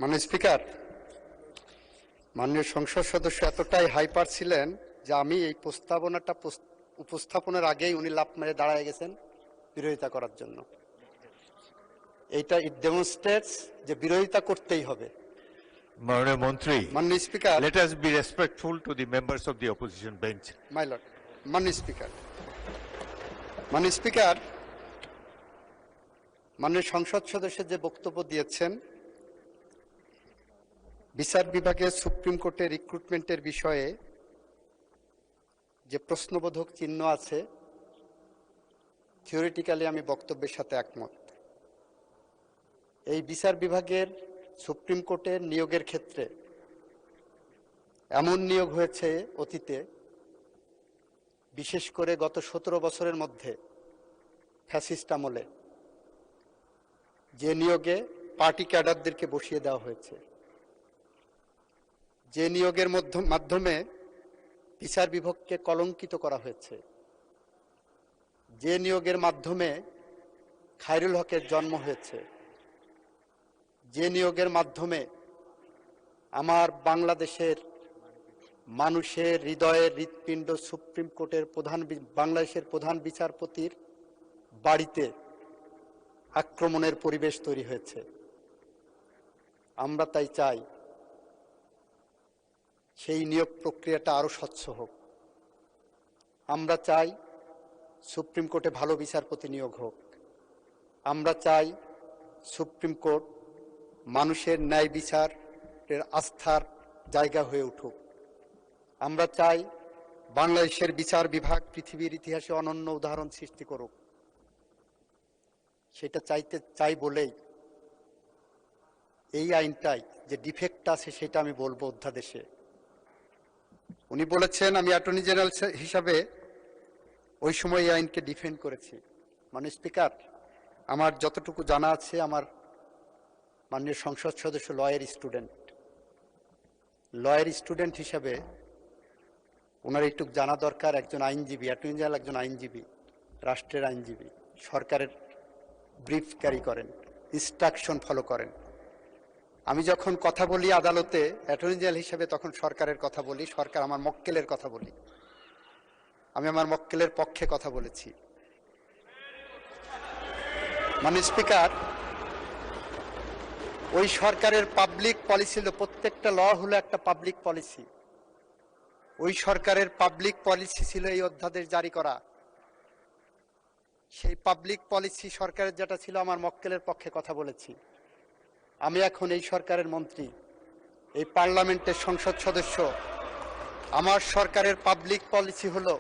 মাননীয় স্পিকার, মাননীয় সংসদ সদস্য এতটাই হাইপার ছিলেন যে আমি এই প্রস্তাবনাটা উপস্থাপনের আগেই উনি লাফ মেরে দাঁড়ায় গেছেন বিরোধিতা করার জন্য। এইটা ইট ডেমনস্ট্রেটস যে বিরোধিতা করতেই হবে। মাননীয় মন্ত্রী, মাননীয় speaker, let us be respectful to the members of the opposition bench. My lord, মাননীয় স্পিকার, মাননীয় সংসদ সদস্য যে বক্তব্য দিয়েছেন, বিচার বিভাগে সুপ্রিম কোর্টে রিক্রুটমেন্টের বিষয়ে যে প্রশ্নবোধক চিহ্ন আছে, থিওরিটিক্যালি আমি বক্তব্যের সাথে একমত। এই বিচার বিভাগের সুপ্রিম কোর্টের নিয়োগের ক্ষেত্রে এমন নিয়োগ হয়েছে অতীতে, বিশেষ করে গত 17 বছরের মধ্যে ফ্যাসিস্ট আমলে, যে নিয়োগে পার্টি ক্যাডারদেরকে বসিয়ে দেওয়া হয়েছে, যে নিয়োগের মাধ্যমে বিচার বিভাগকে কলঙ্কিত করা হয়েছে, যে নিয়োগের মাধ্যমে খায়রুল হকের জন্ম হয়েছে, যে নিয়োগের মাধ্যমে আমার বাংলাদেশের মানুষের হৃদয়ের হৃৎপিণ্ড সুপ্রিম কোর্টের বাংলাদেশের প্রধান বিচারপতির বাড়িতে আক্রমণের পরিবেশ তৈরি হয়েছে। আমরা তাই চাই সেই নিয়োগ প্রক্রিয়াটা আরো স্বচ্ছ হোক। আমরা চাই সুপ্রিম কোর্টে ভালো বিচারপতি নিয়োগ হোক। আমরা চাই সুপ্রিম কোর্ট মানুষের ন্যায় বিচারের আস্থার জায়গা হয়ে উঠুক। আমরা চাই বাংলাদেশের বিচার বিভাগ পৃথিবীর ইতিহাসে অনন্য উদাহরণ সৃষ্টি করুক। সেটা চাই বলেই এই আইনটাই যে ডিফেক্ট আছে সেটা আমি বলবো অধ্যাদেশে। উনি বলেছেন আমি অ্যাটর্নি জেনারেল হিসাবে ওই সময় এই আইনকে ডিফেন্ড করেছি। মাননীয় স্পিকার, আমার যতটুকু জানা আছে, আমার মাননীয় সংসদ সদস্য লয়ার স্টুডেন্ট হিসাবে ওনার একটু জানা দরকার। একজন আইনজীবী, অ্যাটর্নি জেনারেল একজন আইনজীবী, রাষ্ট্রের আইনজীবী, সরকারের ব্রিফ ক্যারি করেন, ইনস্ট্রাকশন ফলো করেন। আমি যখন কথা বলি আদালতে অ্যাটর্নি জেনারেল হিসেবে, তখন সরকারের কথা বলি, সরকার আমার মক্কেলের কথা বলি। আমি আমার মক্কেলের পক্ষে কথা বলেছি। মাননীয় স্পিকার, ওই সরকারের পাবলিক পলিসি হলো, প্রত্যেকটা ল হলো একটা পাবলিক পলিসি। ওই সরকারের পাবলিক পলিসি ছিল এই অধ্যাদেশ জারি করা। সেই পাবলিক পলিসি সরকারের যেটা ছিল, আমার মক্কেলের পক্ষে কথা বলেছি। আমি এখন এই সরকারের মন্ত্রী, এই পার্লামেন্টের সংসদ সদস্য। আমার সরকারের পাবলিক পলিসি হলো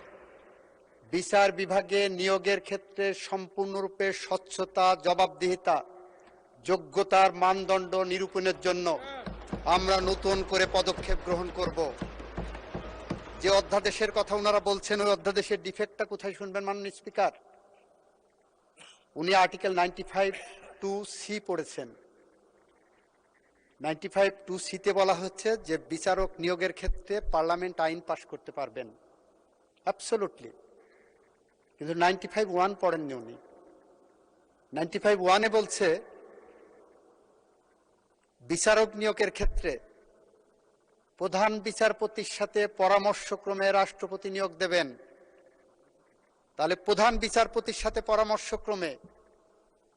বিচার বিভাগে নিয়োগের ক্ষেত্রে সম্পূর্ণরূপে স্বচ্ছতা, জবাবদিহিতা, যোগ্যতার মানদণ্ড নিরূপণের জন্য আমরা নতুন করে পদক্ষেপ গ্রহণ করব। যে অধ্যাদেশের কথা ওনারা বলছেন, ওই অধ্যাদেশের ডিফেক্টটা কোথায় শুনবেন মাননীয় স্পিকার? উনি আর্টিকেল 95(2)C পড়েছেন। 95(2)C-তে বলা হচ্ছে যে বিচারক নিয়োগের ক্ষেত্রে পার্লামেন্ট আইন পাশ করতে পারবেন, অ্যাবসলিউটলি। কিন্তু 95(1) পড়েননি উনি। 95(1)-এ বলছে বিচারক নিয়োগের ক্ষেত্রে প্রধান বিচারপতির সাথে পরামর্শক্রমে রাষ্ট্রপতি নিয়োগ দেবেন। তাহলে প্রধান বিচারপতির সাথে পরামর্শক্রমে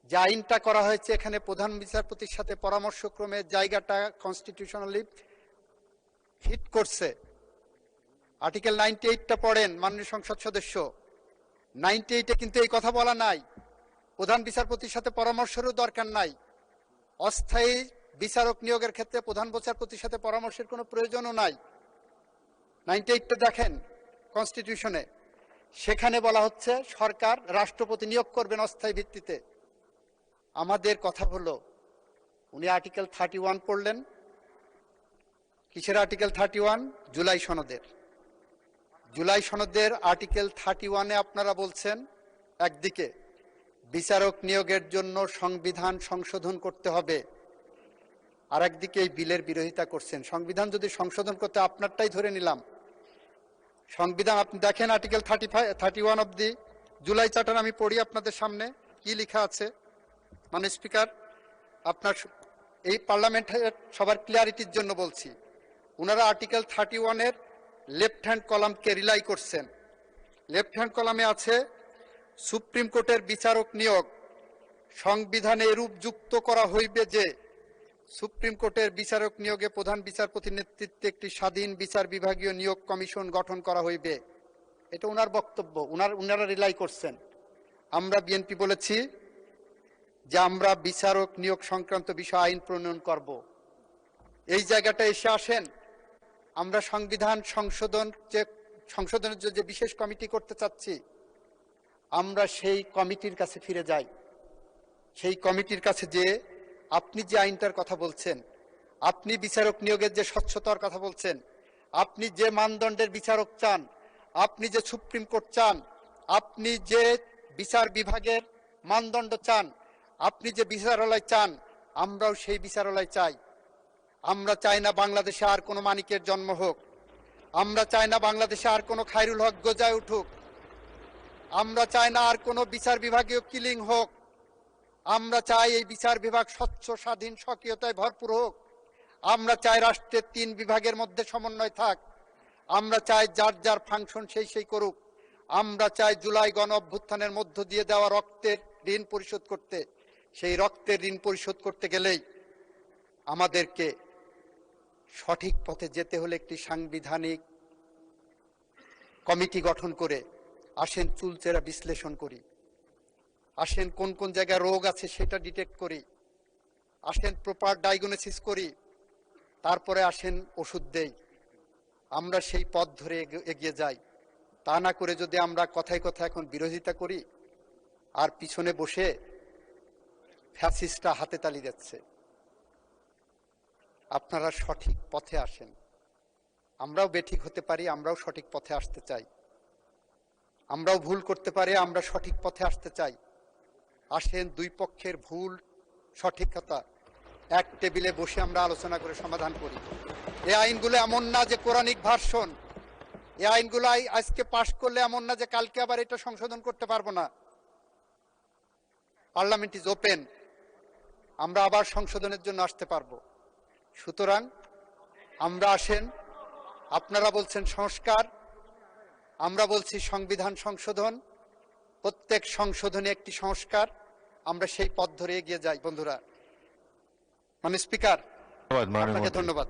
যে আইনটা করা হয়েছে, এখানে প্রধান বিচারপতির সাথে পরামর্শক্রমে জায়গাটা কনস্টিটিউশনালি ফিট করছে। আর্টিকেল 98টা পড়েন মাননীয় সংসদ সদস্য। 98-এ কিন্তু এই কথা বলা নাই, প্রধান বিচারপতির সাথে পরামর্শেরও দরকার নাই। অস্থায়ী বিচারক নিয়োগের ক্ষেত্রে প্রধান বিচারপতির সাথে পরামর্শের কোনো প্রয়োজনও নাই। 98টা দেখেন কনস্টিটিউশনে, সেখানে বলা হচ্ছে সরকার রাষ্ট্রপতি নিয়োগ করবেন অস্থায়ী ভিত্তিতে। আমাদের কথা হলো, উনি আর্টিকেল 31 পড়লেন। কিসের আর্টিকেল 31? জুলাই সনদের। জুলাই সনদের আর্টিকেল 31-এ আপনারা বলছেন একদিকে বিচারক নিয়োগের জন্য সংবিধান সংশোধন করতে হবে, আর একদিকে এই বিলের বিরোধিতা করছেন। সংবিধান যদি সংশোধন করতে, আপনারটাই ধরে নিলাম, সংবিধান আপনি দেখেন article 31 of the July charter, আমি পড়ি আপনাদের সামনে কি লেখা আছে। মাননীয় স্পিকার, আপনার এই পার্লামেন্টের সবার ক্লিয়ারিটির জন্য বলছি, ওনারা আর্টিকেল 31-এর লেফট হ্যান্ড কলামকে রিলাই করছেন। লেফট হ্যান্ড কলামে আছে, সুপ্রিম কোর্টের বিচারক নিয়োগ সংবিধানে এরূপ যুক্ত করা হইবে যে সুপ্রিম কোর্টের বিচারক নিয়োগে প্রধান বিচারপতির নেতৃত্বে একটি স্বাধীন বিচার বিভাগীয় নিয়োগ কমিশন গঠন করা হইবে। এটা ওনার বক্তব্য, ওনারা রিলাই করছেন। আমরা বিএনপি বলেছি যে আমরা বিচারক নিয়োগ সংক্রান্ত বিষয় আইন প্রণয়ন করব। এই জায়গাটা এসে আসেন, আমরা সংবিধান সংশোধনের যে বিশেষ কমিটি করতে চাচ্ছি, আমরা সেই কমিটির কাছে ফিরে যাই। সেই কমিটির কাছে যে আপনি যে আইনটার কথা বলছেন, আপনি বিচারক নিয়োগের যে স্বচ্ছতার কথা বলছেন, আপনি যে মানদণ্ডের বিচারক চান, আপনি যে সুপ্রিম কোর্ট চান, আপনি যে বিচার বিভাগের মানদণ্ড চান, আপনি যে বিচারালয় চান, আমরাও সেই বিচারালয় চাই। আমরা চাই না বাংলাদেশে আর কোনো মানিকের জন্ম হোক, আমরা চাই না বাংলাদেশে আর কোনো খায়রুল হক গজায় উঠুক, আমরা চাই না আর কোনো বিচার বিভাগীয় কিলিং হোক। আমরা চাই এই বিচার বিভাগ স্বচ্ছ, স্বাধীন, স্বকীয়তায় ভরপুর হোক। আমরা চাই রাষ্ট্রের 3 বিভাগের মধ্যে সমন্বয় থাক। আমরা চাই যার যার ফাংশন সেই করুক। আমরা চাই জুলাই গণ অভ্যুত্থানের মধ্য দিয়ে দেওয়া রক্তের ঋণ পরিশোধ করতে। সেই রক্তের ঋণ পরিশোধ করতে গেলেই আমাদেরকে সঠিক পথে যেতে হলে একটি সাংবিধানিক কমিটি গঠন করে আসেন চুলচেরা বিশ্লেষণ করি, আসেন কোন কোন জায়গায় রোগ আছে সেটা ডিটেক্ট করি, আসেন প্রপার ডায়াগনোসিস করি, তারপরে আসেন ওষুধ দেই। আমরা সেই পথ ধরে এগিয়ে যাই। তা না করে যদি আমরা কথায় কথায় এখন বিরোধিতা করি আর পিছনে বসে ফ্যাসিস্টরা হাতে তালি দিচ্ছে, আপনারা সঠিক পথে আসেন। আমরাও বেঠিক হতে পারি, আমরাও সঠিক পথে আসতে চাই, আমরাও ভুল করতে পারি, আমরা সঠিক পথে আসতে চাই। আসেন দুই পক্ষের ভুল সঠিকতা এক টেবিলে বসে আমরা আলোচনা করে সমাধান করি। এই আইনগুলো এমন না যে কোরআনিক ভার্সন, এই আইনগুলো আজকে পাশ করলে এমন না যে কালকে আবার এটা সংশোধন করতে পারবো না। পার্লামেন্ট ইজ ওপেন, আমরা আবার সংশোধনের জন্য আসতে পারবো। সুতরাং আমরা আসেন, আপনারা বলছেন সংস্কার, আমরা বলছি সংবিধান সংশোধন, প্রত্যেক সংশোধনে একটি সংস্কার, আমরা সেই পথ ধরে এগিয়ে যাই বন্ধুরা। স্পিকার, আপনাকে ধন্যবাদ।